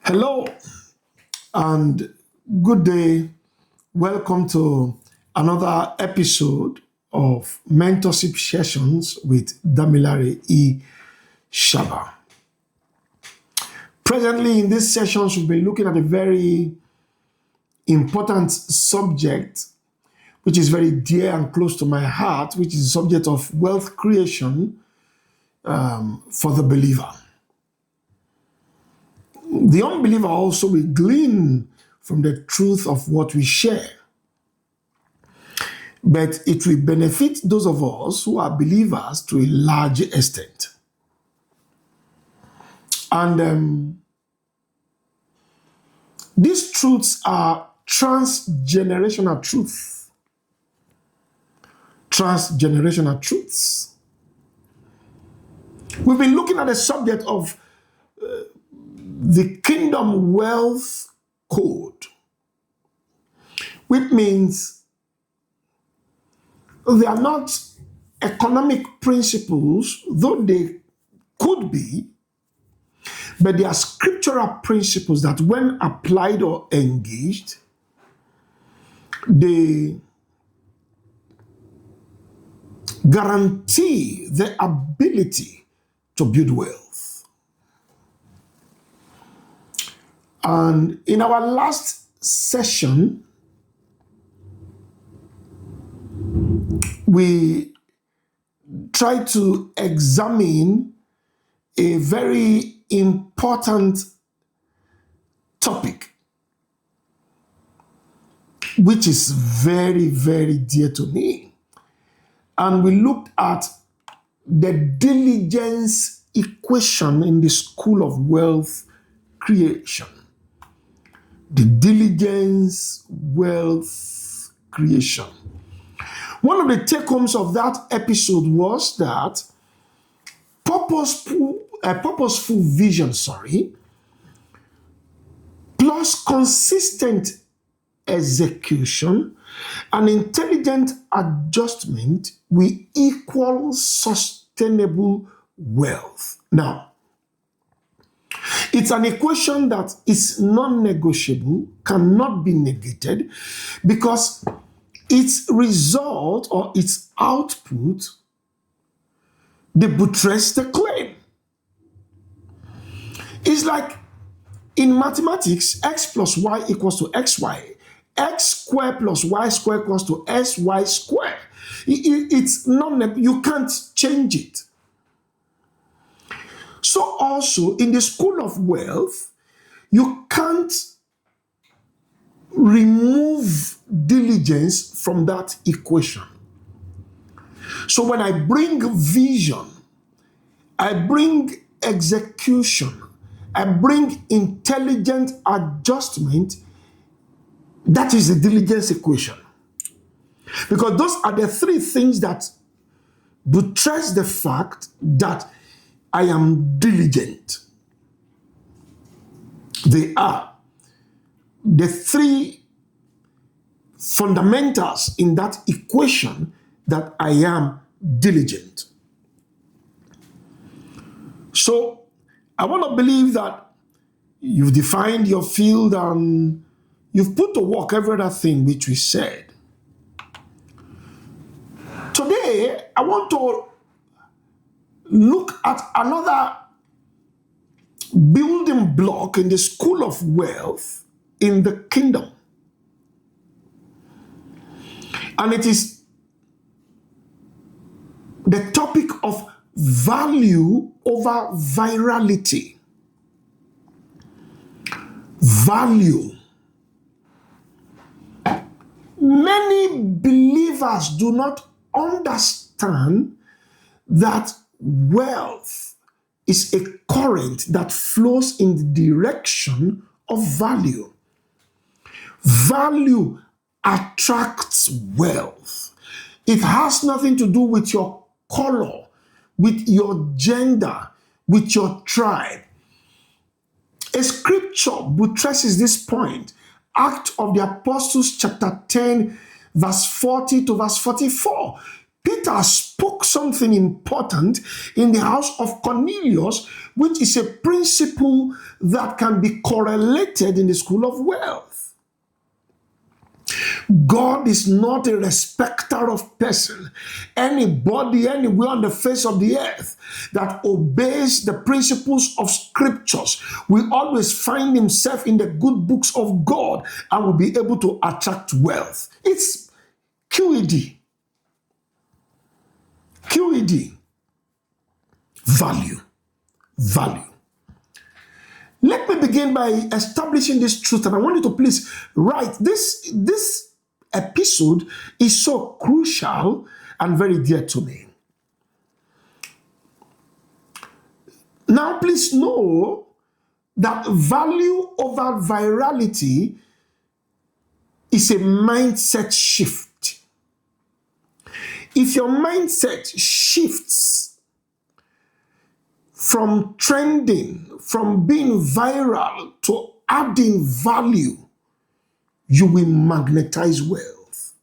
Hello and good day. Welcome to another episode of Mentorship Sessions with Damilare Shaba. Presently, in these sessions, we've been looking at a very important subject, which is very dear and close to my heart, which is the subject of wealth creation for the believer. The unbeliever also will glean from the truth of what we share. But it will benefit those of us who are believers to a large extent. And these truths are transgenerational truths. Transgenerational truths. We've been looking at the subject of the kingdom wealth code, which means they are not economic principles, though they could be, but they are scriptural principles that when applied or engaged, they guarantee the ability to build wealth. And in our last session, we tried to examine a very important topic, which is very, very dear to me. And we looked at the diligence equation in the school of wealth creation. The diligence wealth creation. One of the take-homes of that episode was that purposeful vision, plus consistent execution and intelligent adjustment will equal sustainable wealth. Now, it's an equation that is non-negotiable, cannot be negated, because its result or its output, they buttress the claim. It's like in mathematics, x plus y equals to xy. X squared plus y squared equals to sy squared. It's non, you can't change it. So also in the school of wealth, you can't remove diligence from that equation. So when I bring vision, I bring execution, I bring intelligent adjustment, that is the diligence equation. Because those are the three things that buttress the fact that I am diligent. They are the three fundamentals in that equation that I am diligent. So I want to believe that you've defined your field and you've put to work every other thing which we said. Today, I want to look at another building block in the school of wealth in the kingdom. And it is the topic of value over virality. Value. Many believers do not understand that wealth is a current that flows in the direction of value. Value attracts wealth. It has nothing to do with your color, with your gender, with your tribe. A scripture buttresses this point. Act of the Apostles chapter 10, verse 40 to verse 44. Peter spoke something important in the house of Cornelius which is a principle that can be correlated in the school of wealth. God is not a respecter of person. Anybody, anywhere on the face of the earth that obeys the principles of scriptures will always find himself in the good books of God and will be able to attract wealth. It's QED. QED. Value. Value. Let me begin by establishing this truth, and I want you to please write this. This episode is so crucial and very dear to me. Now, please know that value over virality is a mindset shift. If your mindset shifts from trending, from being viral to adding value, you will magnetize wealth.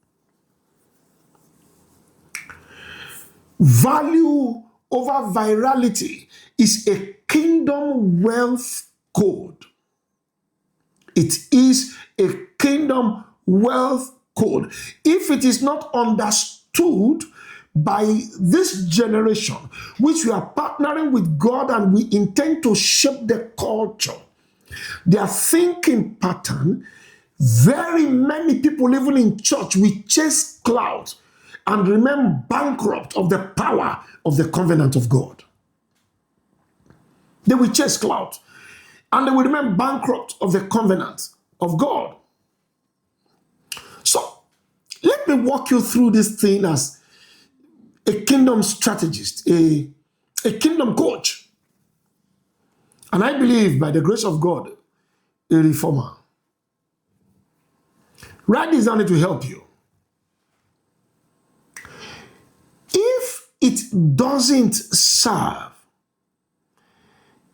Value over virality is a kingdom wealth code. It is a kingdom wealth code. If it is not understood by this generation, which we are partnering with God and we intend to shape the culture, their thinking pattern, very many people, even in church, we chase clout and remain bankrupt of the power of the covenant of God. They will chase clout and they will remain bankrupt of the covenant of God. So, let me walk you through this thing as a kingdom strategist, a kingdom coach. And I believe, by the grace of God, a reformer. Write this down, it will help you. If it doesn't serve,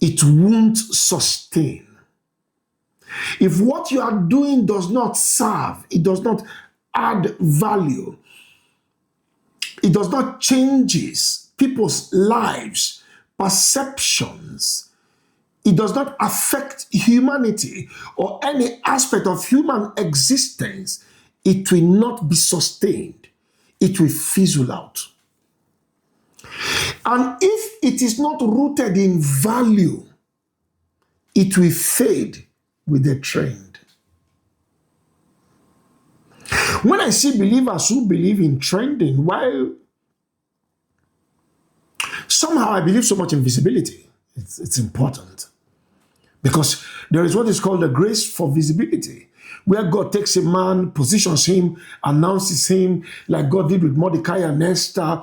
it won't sustain. If what you are doing does not serve, it does not add value, it does not change people's lives, perceptions, it does not affect humanity or any aspect of human existence, it will not be sustained. It will fizzle out. And if it is not rooted in value, it will fade with the trend. When I see believers who believe in trending, while somehow I believe so much in visibility, it's important. Because there is what is called the grace for visibility, where God takes a man, positions him, announces him, like God did with Mordecai and Esther.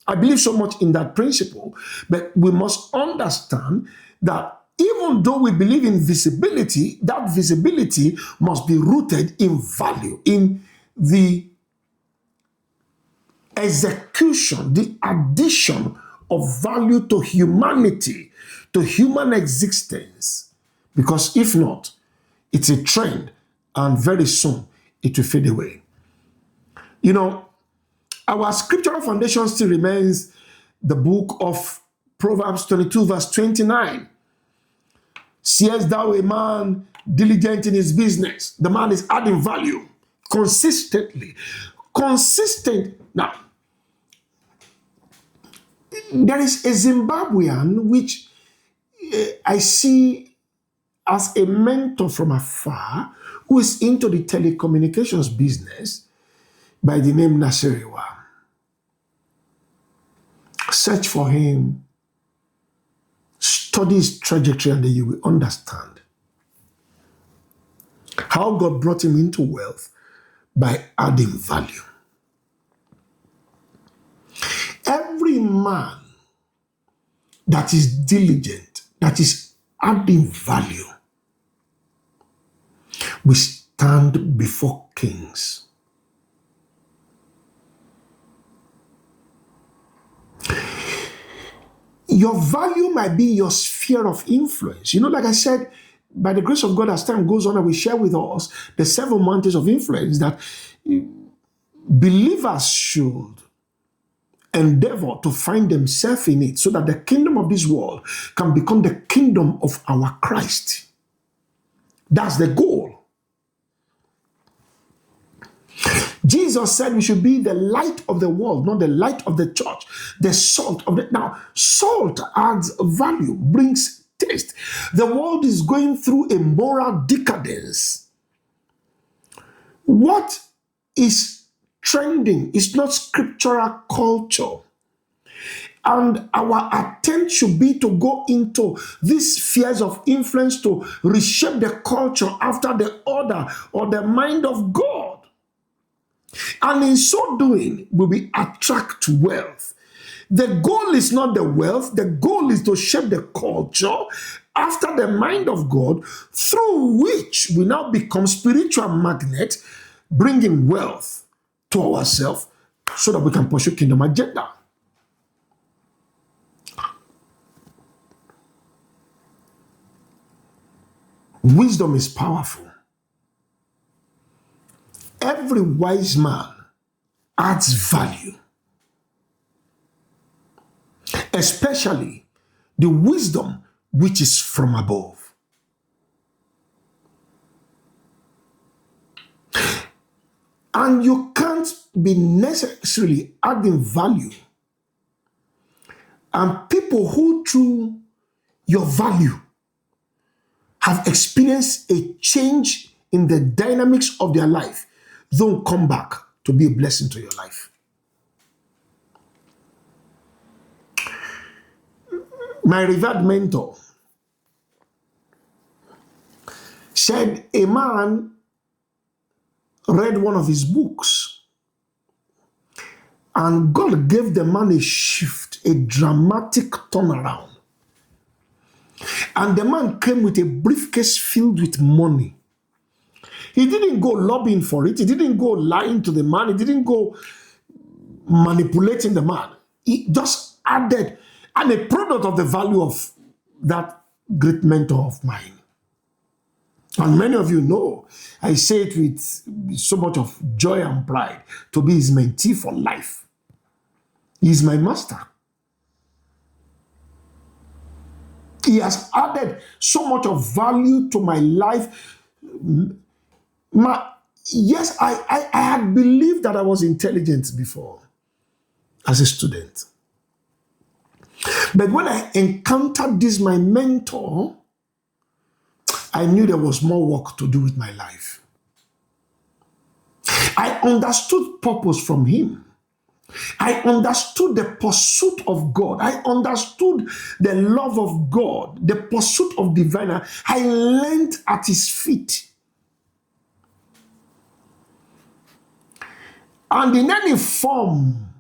I believe so much in that principle, but we must understand that even though we believe in visibility, that visibility must be rooted in value, in the execution, the addition of value to humanity, to human existence. Because if not, it's a trend, and very soon it will fade away. You know, our scriptural foundation still remains the book of Proverbs 22, verse 29. Seest thou a man diligent in his business? The man is adding value consistently. Consistent. Now, there is a Zimbabwean which I see as a mentor from afar who is into the telecommunications business by the name Nasiriwa. Search for him, study his trajectory, and then you will understand how God brought him into wealth by adding value. Every man that is diligent, that is adding value, will stand before kings. Your value might be your sphere of influence. You know, like I said, by the grace of God, as time goes on, I will share with us the 7 mountains of influence that believers should endeavor to find themselves in it so that the kingdom of this world can become the kingdom of our Christ. That's the goal. Jesus said we should be the light of the world, not the light of the church, the salt of the. Now, salt adds value, brings taste. The world is going through a moral decadence. What is trending is not scriptural culture. And our attempt should be to go into these spheres of influence to reshape the culture after the order or the mind of God. And in so doing, we will attract wealth. The goal is not the wealth. The goal is to shape the culture after the mind of God, through which we now become spiritual magnets, bringing wealth to ourselves so that we can pursue kingdom agenda. Wisdom is powerful. Every wise man adds value, especially the wisdom which is from above. And you can't be necessarily adding value. And people who, through your value, have experienced a change in the dynamics of their life, don't come back to be a blessing to your life. My revered mentor said a man read one of his books and God gave the man a shift, a dramatic turnaround. And the man came with a briefcase filled with money. He didn't go lobbying for it. He didn't go lying to the man. He didn't go manipulating the man. He just added, and a product of the value of that great mentor of mine. And many of you know, I say it with so much of joy and pride, to be his mentee for life. He is my master. He has added so much of value to my life. Yes, I had believed that I was intelligent before as a student. But when I encountered this, my mentor, I knew there was more work to do with my life. I understood purpose from him. I understood the pursuit of God. I understood the love of God, the pursuit of divine. I learned at his feet. And in any form,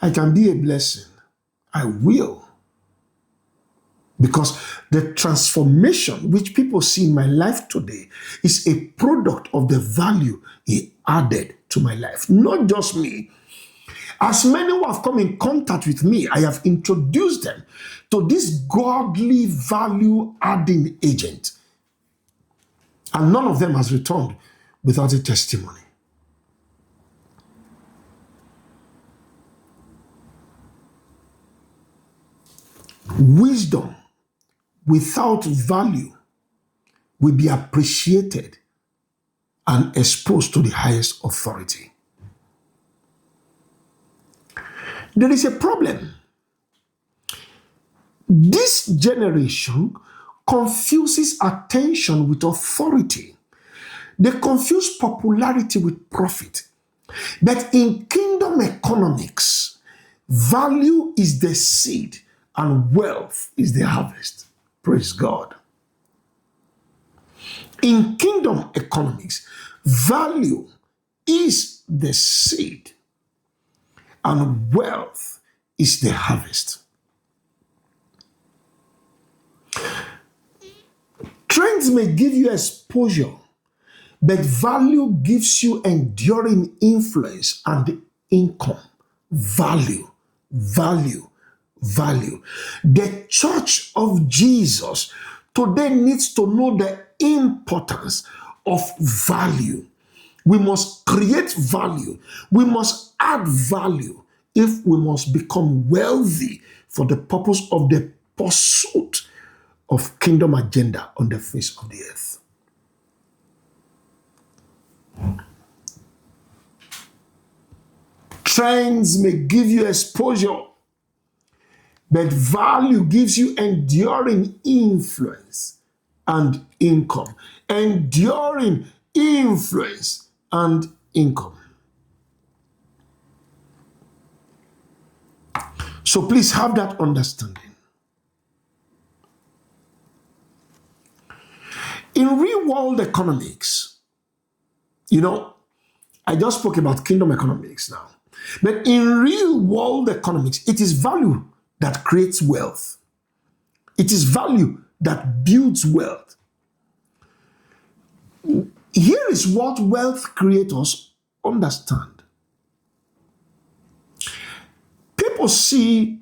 I can be a blessing. I will. Because the transformation which people see in my life today is a product of the value he added to my life. Not just me. As many who have come in contact with me, I have introduced them to this godly value-adding agent. And none of them has returned without a testimony. Wisdom without value will be appreciated and exposed to the highest authority. There is a problem. This generation confuses attention with authority. They confuse popularity with profit. But in kingdom economics, value is the seed and wealth is the harvest. Praise God. In kingdom economics, value is the seed and wealth is the harvest. Trends may give you exposure, but value gives you enduring influence and income. Value, value, value. The church of Jesus today needs to know the importance of value. We must create value. We must add value if we must become wealthy for the purpose of the pursuit of kingdom agenda on the face of the earth. Trends may give you exposure, but value gives you enduring influence and income. Enduring influence and income. So please have that understanding. In real world economics, I just spoke about kingdom economics now. But in real world economics, it is value that creates wealth. It is value that builds wealth. Here is what wealth creators understand. People see,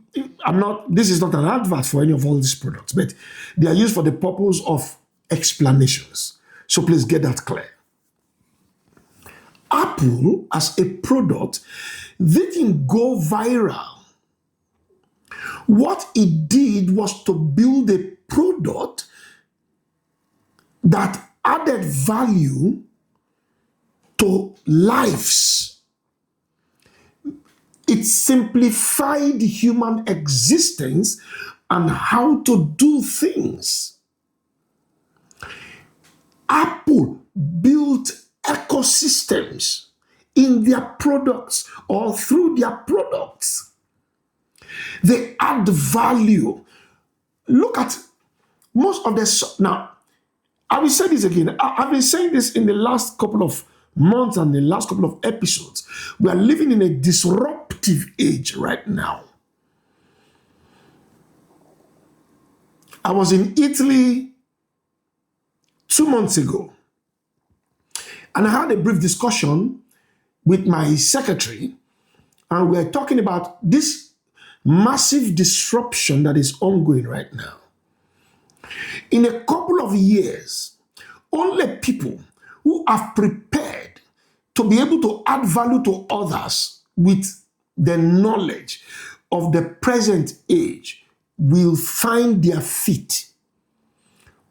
this is not an advert for any of all these products, but they are used for the purpose of explanations. So please get that clear. Apple as a product didn't go viral. What it did was to build a product that added value to lives. It simplified human existence and how to do things. Apple built ecosystems in their products or through their products. They add value. Look at most of the... Now, I will say this again. I've been saying this in the last couple of months and the last couple of episodes. We are living in a disruptive age right now. I was in Italy 2 months ago, and I had a brief discussion with my secretary, and we are talking about this massive disruption that is ongoing right now. In a couple of years, only people who have prepared to be able to add value to others with the knowledge of the present age will find their feet.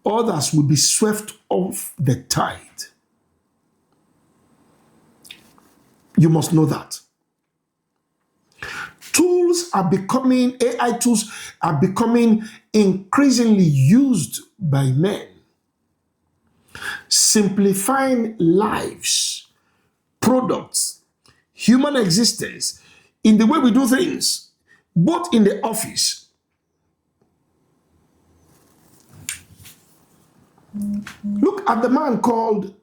Others will be swept off the tide. You must know that. AI tools are becoming increasingly used by men, simplifying lives, products, human existence in the way we do things, both in the office. Look at the man called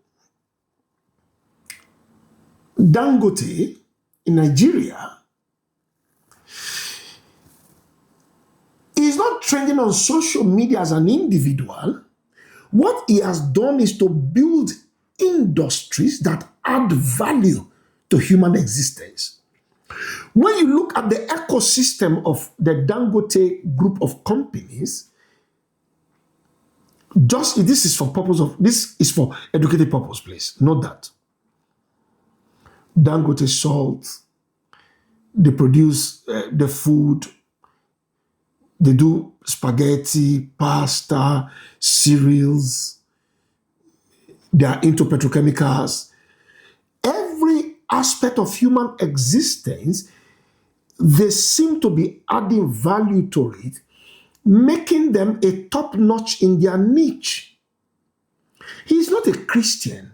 Dangote in Nigeria. He's not trending on social media as an individual. What he has done is to build industries that add value to human existence. When you look at the ecosystem of the Dangote group of companies, this is for educative purpose, please. Note that. Dangote salt, they produce the food, they do spaghetti, pasta, cereals, they are into petrochemicals. Every aspect of human existence, they seem to be adding value to it, making them a top notch in their niche. He's not a Christian.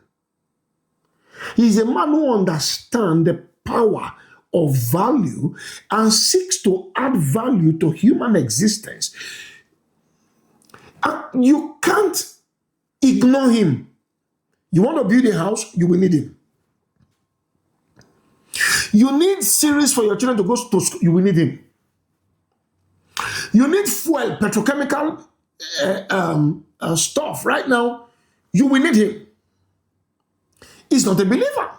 He's a man who understands the power of value and seeks to add value to human existence. And you can't ignore him. You want to build a house, you will need him. You need cereals for your children to go to school, you will need him. You need fuel, petrochemical stuff right now, you will need him. He's not a believer.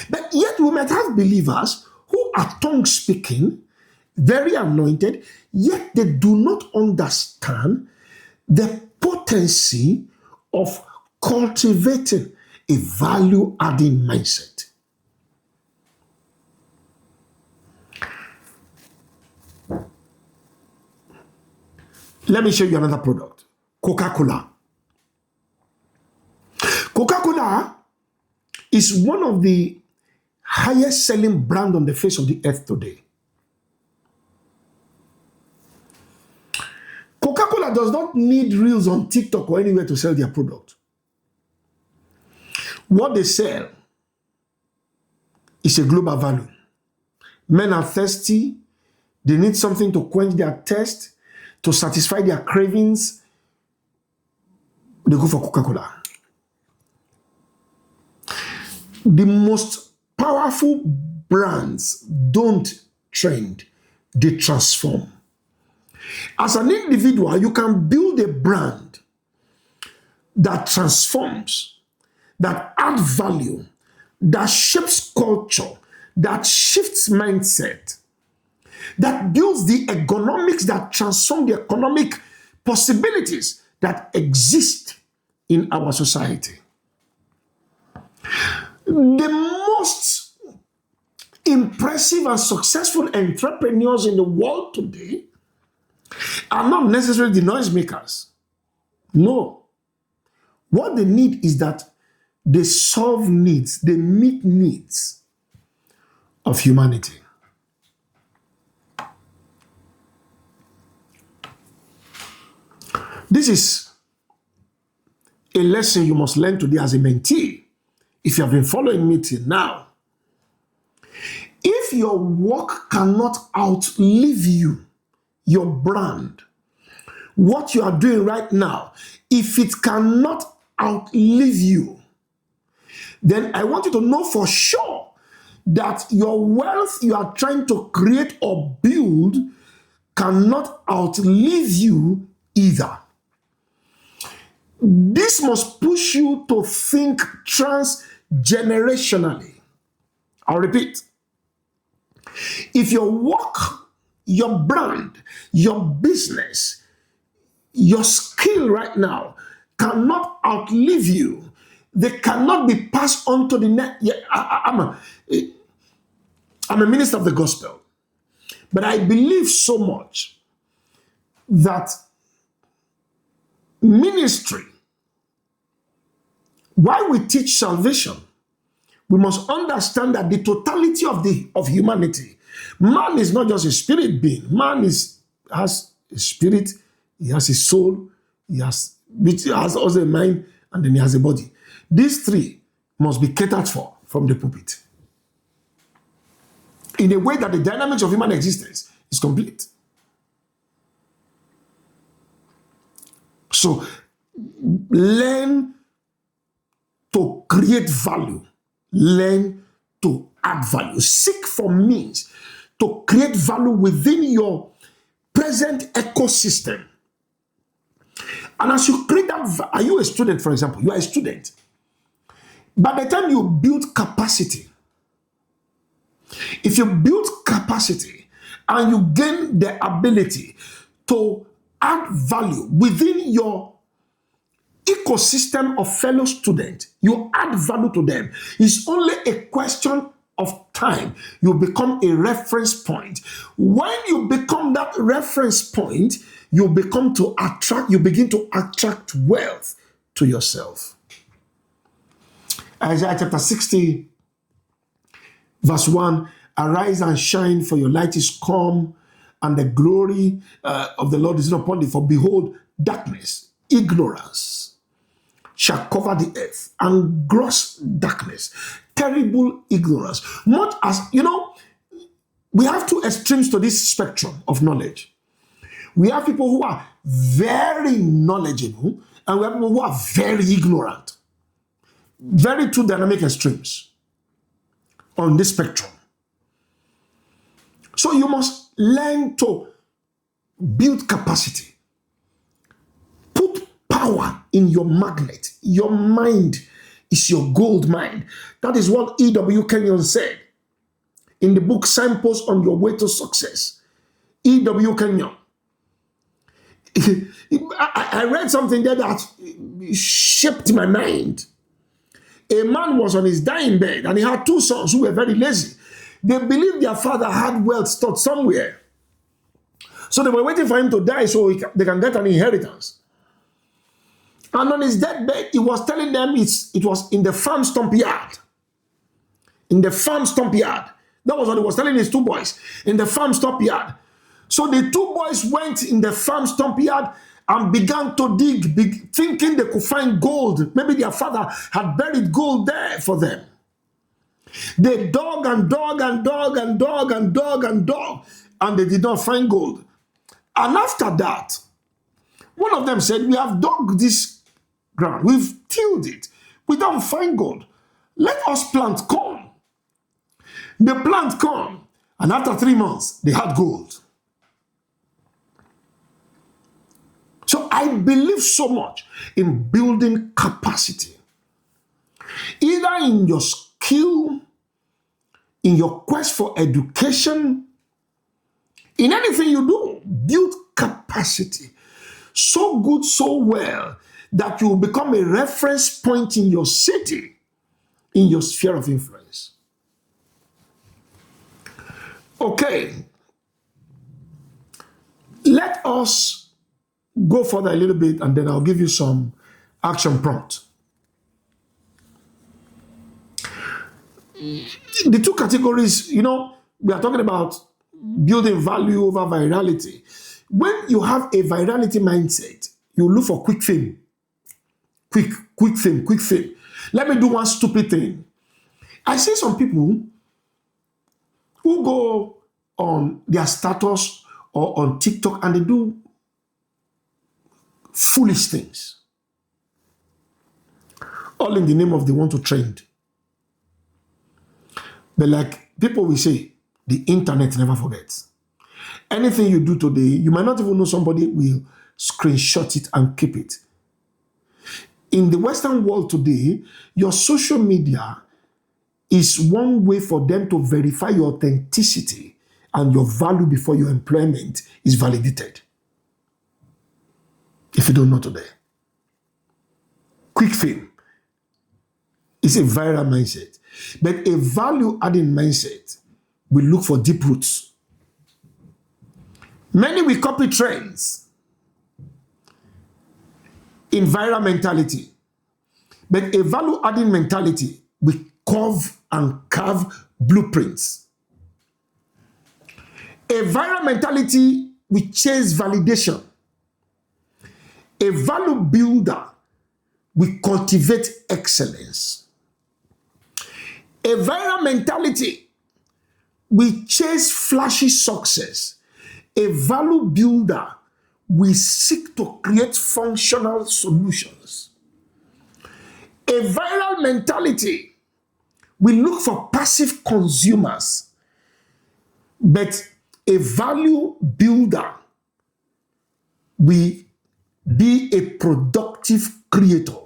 But yet we might have believers who are tongue speaking, very anointed, yet they do not understand the potency of cultivating a value-adding mindset. Let me show you another product. Coca-Cola. Coca-Cola is one of the highest selling brand on the face of the earth today. Coca-Cola does not need reels on TikTok or anywhere to sell their product. What they sell is a global value. Men are thirsty. They need something to quench their thirst, to satisfy their cravings. They go for Coca-Cola. The most powerful brands don't trend, they transform. As an individual, you can build a brand that transforms, that adds value, that shapes culture, that shifts mindset, that builds the economics, that transform the economic possibilities that exist in our society. The most impressive and successful entrepreneurs in the world today are not necessarily the noisemakers. No. What they need is that they solve needs, they meet needs of humanity. This is a lesson you must learn today as a mentee. If you have been following me till now, if your work cannot outlive you, your brand, what you are doing right now, if it cannot outlive you, then I want you to know for sure that your wealth you are trying to create or build cannot outlive you either. This must push you to think transgenerationally. I'll repeat. If your work, your brand, your business, your skill right now cannot outlive you, they cannot be passed on to the next. Yeah, I'm a minister of the gospel, but I believe so much that ministry, while we teach salvation, we must understand that the totality of humanity, man is not just a spirit being. Man has a spirit, he has a soul, he has also a mind, and then he has a body. These three must be catered for from the pulpit in a way that the dynamics of human existence is complete. So learn to create value. Learn to add value. Seek for means to create value within your present ecosystem. And as you create that, are you a student, for example? You are a student. By the time you build capacity, if you build capacity and you gain the ability to add value within your ecosystem of fellow students, you add value to them. It's only a question of time. You become a reference point. When you become that reference point, you begin to attract wealth to yourself. Isaiah chapter 60, verse 1, arise and shine, for your light is come, and the glory of the Lord is not upon thee. For behold, darkness, ignorance shall cover the earth, and gross darkness, terrible ignorance. Much as, we have two extremes to this spectrum of knowledge. We have people who are very knowledgeable, and we have people who are very ignorant. Very two dynamic extremes on this spectrum. So you must learn to build capacity. Put power in your magnet. Your mind is your gold mine. That is what E.W. Kenyon said in the book Signpost on Your Way to Success. E.W. Kenyon. I read something there that shaped my mind. A man was on his dying bed and he had two sons who were very lazy. They believed their father had wealth stored somewhere. So they were waiting for him to die so they can get an inheritance. And on his deathbed, he was telling them it was in the farm stump yard. In the farm stump yard. That was what he was telling his two boys. In the farm stump yard. So the two boys went in the farm stump yard and began to dig, thinking they could find gold. Maybe their father had buried gold there for them. They dug and dug and dug and dug and dug and dug, and they did not find gold. And after that, one of them said, we have dug this ground, we've tilled it, we don't find gold. Let us plant corn. They plant corn, and after 3 months, they had gold. So I believe so much in building capacity, either in your skill, in your quest for education, in anything you do, build capacity so good, so well, that you will become a reference point in your city, in your sphere of influence. Okay, let us go further a little bit, and then I'll give you some action prompt. The two categories, we are talking about building value over virality. When you have a virality mindset, you look for quick fame. Quick fame. Let me do one stupid thing. I see some people who go on their status or on TikTok and they do foolish things. All in the name of they want to trend. But like people will say, the internet never forgets. Anything you do today, you might not even know somebody will screenshot it and keep it. In the Western world today, your social media is one way for them to verify your authenticity and your value before your employment is validated. If you don't know today. Quick fame is a viral mindset. But a value-adding mindset will look for deep roots. Many will copy trends in viral mentality. But a value-adding mentality will carve blueprints. A viral mentality will chase validation. A value builder will cultivate excellence. A viral mentality will chase flashy success. A value builder will seek to create functional solutions. A viral mentality will look for passive consumers, but a value builder will be a productive creator.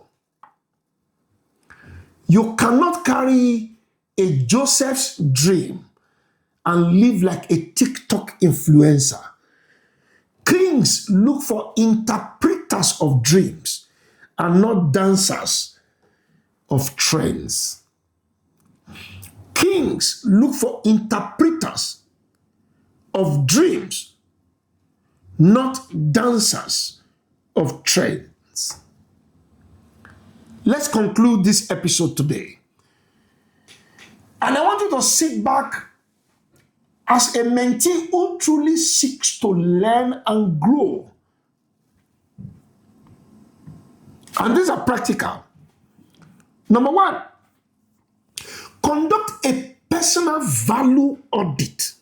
You cannot carry a Joseph's dream and live like a TikTok influencer. Kings look for interpreters of dreams and not dancers of trends. Kings look for interpreters of dreams, not dancers of trends. Let's conclude this episode today. And I want you to sit back as a mentee who truly seeks to learn and grow. And these are practical. Number one, conduct a personal value audit.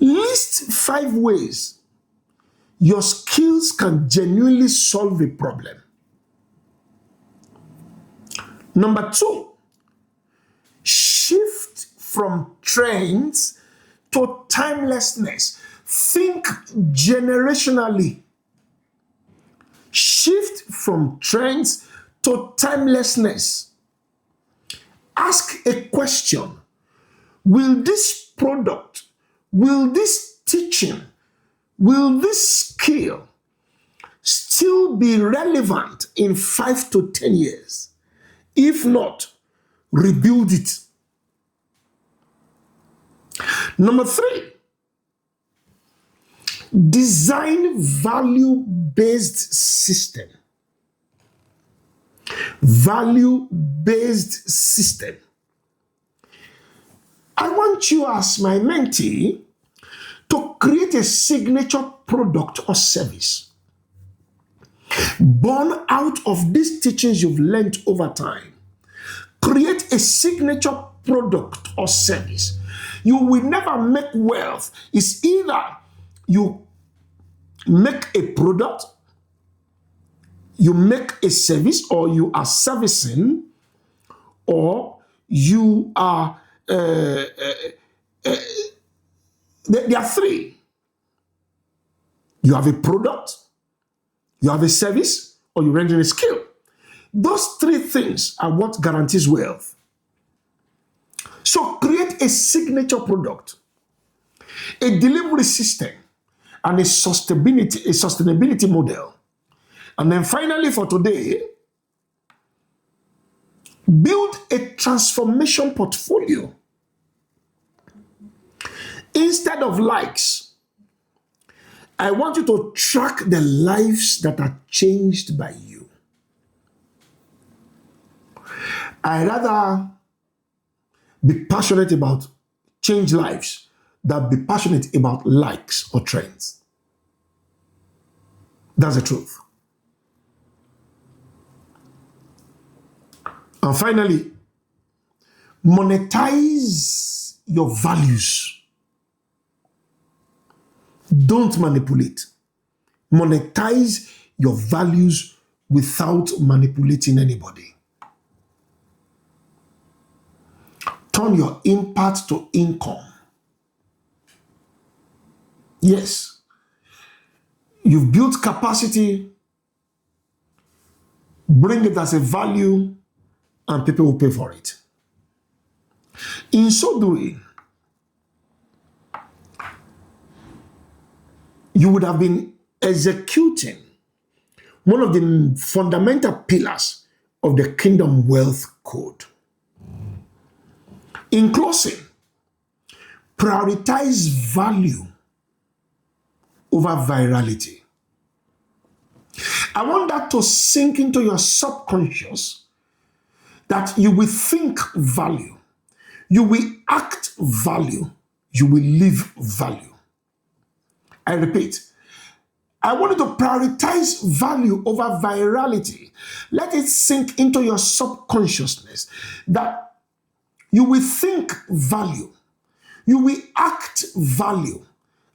List 5 ways your skills can genuinely solve a problem. Number 2, shift from trends to timelessness. Think generationally. Shift from trends to timelessness. Ask a question. Will this product, will this teaching, will this skill still be relevant in 5 to 10 years? If not, rebuild it. Number 3, Design value-based system. Value-based system. I want you as my mentee to create a signature product or service born out of these teachings you've learned over time. Create a signature product or service. You will never make wealth. It's either you make a product, you make a service, or you are servicing, or you are there are three. You have a product, you have a service, or you render a skill. Those three things are what guarantees wealth. So create a signature product, a delivery system, and a sustainability model. And then finally for today, build a transformation portfolio. Instead of likes, I want you to track the lives that are changed by you. I rather be passionate about change lives than be passionate about likes or trends. That's the truth. And finally, monetize your values. Don't manipulate. Monetize your values without manipulating anybody. Turn your impact to income. Yes, you've built capacity, bring it as a value, and people will pay for it. In so doing, you would have been executing one of the fundamental pillars of the Kingdom Wealth Code. In closing, prioritize value over virality. I want that to sink into your subconscious, that you will think value, you will act value, you will live value. I repeat, I want you to prioritize value over virality. Let it sink into your subconsciousness that you will think value, you will act value,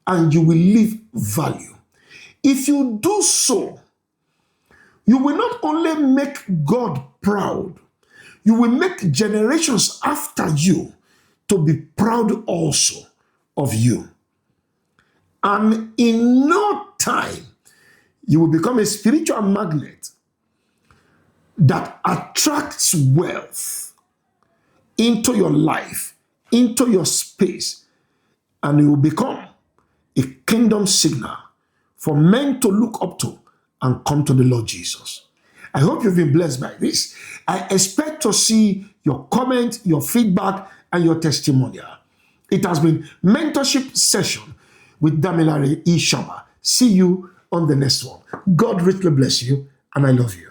and you will live value. If you do so, you will not only make God proud, you will make generations after you to be proud also of you. And in no time, you will become a spiritual magnet that attracts wealth into your life, into your space, and you will become a kingdom signal for men to look up to and come to the Lord Jesus. I hope you've been blessed by this. I expect to see your comment, your feedback, and your testimonial. It has been Mentorship Session with Damilare Shaba. See you on the next one. God richly bless you, and I love you.